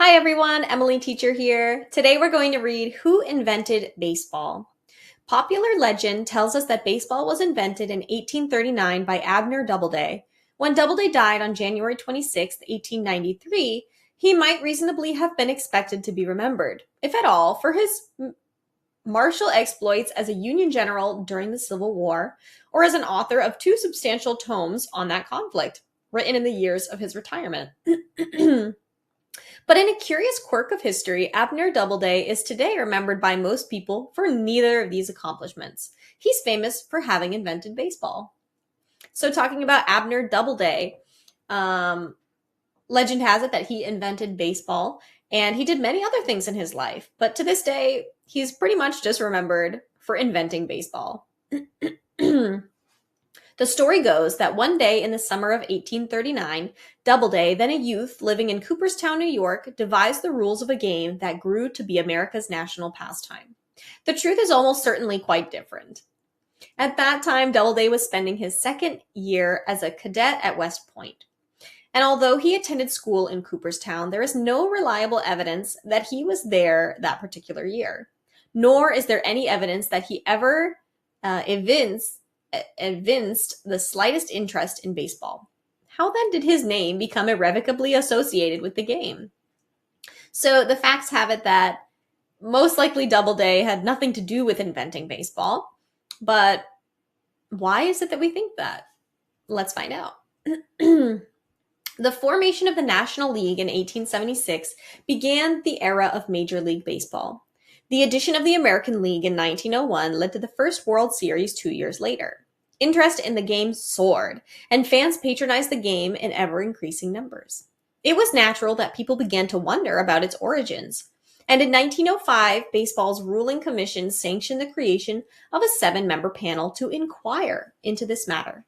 Hi everyone, Emily Teacher here. Today we're going to read Who Invented Baseball? Popular legend tells us that baseball was invented in 1839 by Abner Doubleday. When Doubleday died on January 26, 1893, he might reasonably have been expected to be remembered, if at all, for his martial exploits as a Union general during the Civil War, or as an author of two substantial tomes on that conflict, written in the years of his retirement. But in a curious quirk of history, Abner Doubleday is today remembered by most people for neither of these accomplishments. He's famous for having invented baseball. So, talking about Abner Doubleday, um, legend has it that he invented baseball and he did many other things in his life. But to this day, he's pretty much just remembered for inventing baseball. The story goes that one day in the summer of 1839, Doubleday, then a youth living in Cooperstown, New York, devised the rules of a game that grew to be America's national pastime. The truth is almost certainly quite different. At that time, Doubleday was spending his second year as a cadet at West Point. And although he attended school in Cooperstown, there is no reliable evidence that he was there that particular year. Nor is there any evidence that he ever evinced the slightest interest in baseball. How then did his name become irrevocably associated with the game? So the facts have it that most likely Doubleday had nothing to do with inventing baseball. But why is it that we think that? Let's find out. The formation of the National League in 1876 began the era of Major League Baseball. The addition of the American League in 1901 led to the first World Series 2 years later. Interest in the game soared, and fans patronized the game in ever-increasing numbers. It was natural that people began to wonder about its origins. And in 1905, baseball's ruling commission sanctioned the creation of a 7-member panel to inquire into this matter.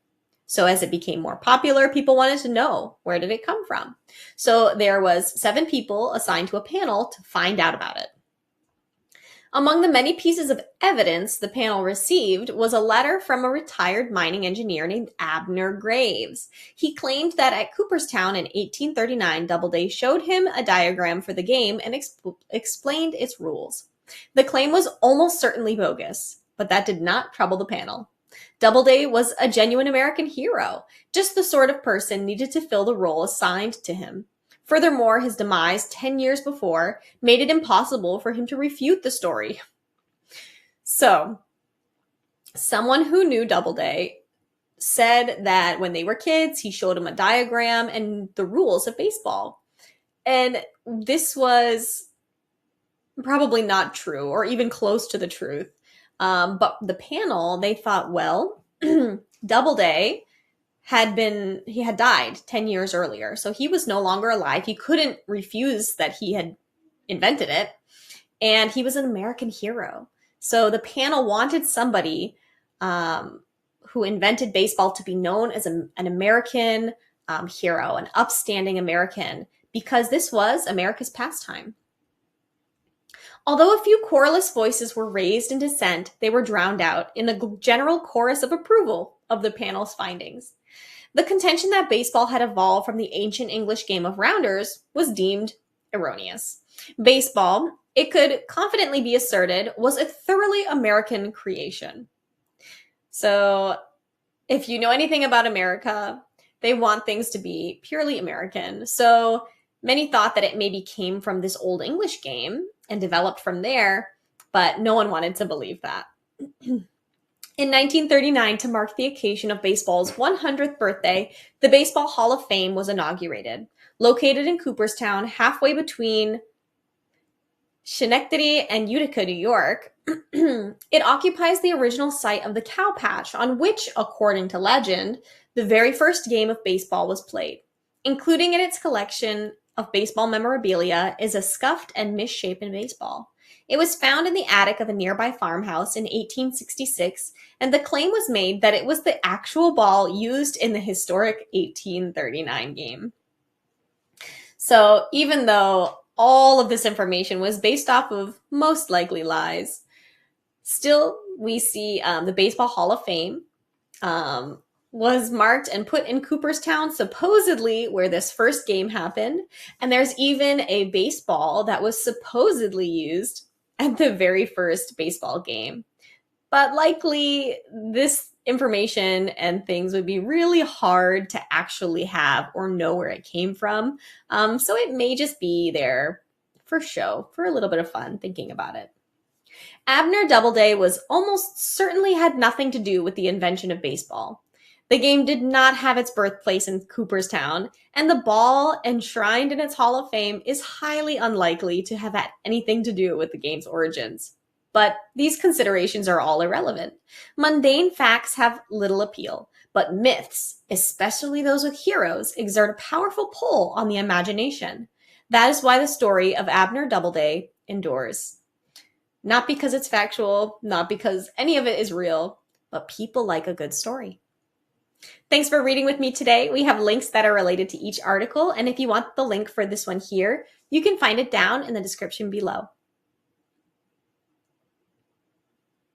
So as it became more popular, people wanted to know, where did it come from? So there was 7 people assigned to a panel to find out about it. Among the many pieces of evidence the panel received was a letter from a retired mining engineer named Abner Graves. He claimed that at Cooperstown in 1839, Doubleday showed him a diagram for the game and explained its rules. The claim was almost certainly bogus, but that did not trouble the panel. Doubleday was a genuine American hero, just the sort of person needed to fill the role assigned to him. Furthermore, his demise 10 years before made it impossible for him to refute the story. So, someone who knew Doubleday said that when they were kids, he showed him a diagram and the rules of baseball. And this was probably not true or even close to the truth. But the panel, they thought, well, Doubleday had died 10 years earlier. So he was no longer alive. He couldn't refuse that he had invented it. And he was an American hero. So the panel wanted somebody who invented baseball to be known as an American hero, an upstanding American, because this was America's pastime. Although a few querulous voices were raised in dissent, they were drowned out in the general chorus of approval of the panel's findings. The contention that baseball had evolved from the ancient English game of rounders was deemed erroneous. Baseball, it could confidently be asserted, was a thoroughly American creation. So, if you know anything about America, they want things to be purely American. So, many thought that it maybe came from this old English game and developed from there, but no one wanted to believe that. In 1939, to mark the occasion of baseball's 100th birthday, the Baseball Hall of Fame was inaugurated. Located in Cooperstown, halfway between Schenectady and Utica, New York, it occupies the original site of the Cow Patch, on which, according to legend, the very first game of baseball was played. Including in its collection of baseball memorabilia is a scuffed and misshapen baseball. It was found in the attic of a nearby farmhouse in 1866, and the claim was made that it was the actual ball used in the historic 1839 game. So even though all of this information was based off of most likely lies, still we see the Baseball Hall of Fame was marked and put in Cooperstown, supposedly where this first game happened. And there's even a baseball that was supposedly used at the very first baseball game. But likely, this information and things would be really hard to actually have or know where it came from. So it may just be there for show, for a little bit of fun thinking about it. Abner Doubleday was almost certainly had nothing to do with the invention of baseball. The game did not have its birthplace in Cooperstown, and the ball enshrined in its Hall of Fame is highly unlikely to have had anything to do with the game's origins. But these considerations are all irrelevant. Mundane facts have little appeal, but myths, especially those with heroes, exert a powerful pull on the imagination. That is why the story of Abner Doubleday endures. Not because it's factual, not because any of it is real, but people like a good story. Thanks for reading with me today. We have links that are related to each article, and if you want the link for this one here, you can find it down in the description below.